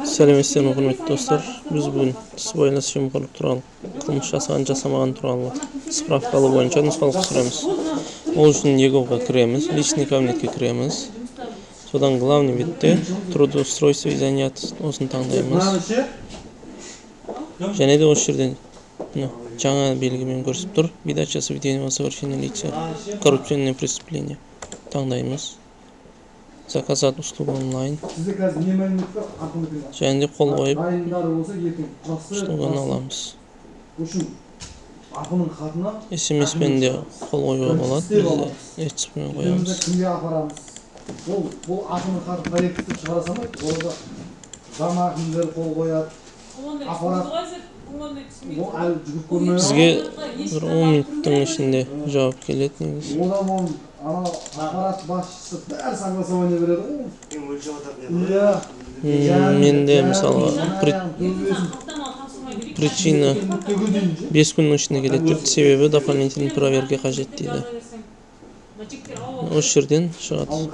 Сәлеметсіздер ме, құрметті достар. Біз бүгін сыбайлас жемқорлық туралы, қылмыс жасаған жасамаған туралы справкалы бойынша нұсқалық түсіреміз. Ол үшін ЕГО-ға кіреміз, личный кабинетке кіреміз. Содан главный бетте трудоустройство и занятость осын таңдаймыз. Және де осы жерден жаңа белгімен көрсетіп тұр. Видача сведения совершения лица, коррупционное преступление таңдаймыз. Заказать услугу онлайн. Және де қол қойып услуганы аламыз. SMS-пен де қол қоюға болады, біз ертіспен қоямыз. Бұл ақының хатын проекті шығарасамайды, орада зам ақындар қол қояды, аппарат бізге бір 10 минуттың ішінде жауап келеді негізі. одан аппарат басшысы бәрі согласование береді. Менде мысалы причина 5 күннің ішінде келеді деп, себебі дополнительный проверка қажет дейді. Осы жерден шығады.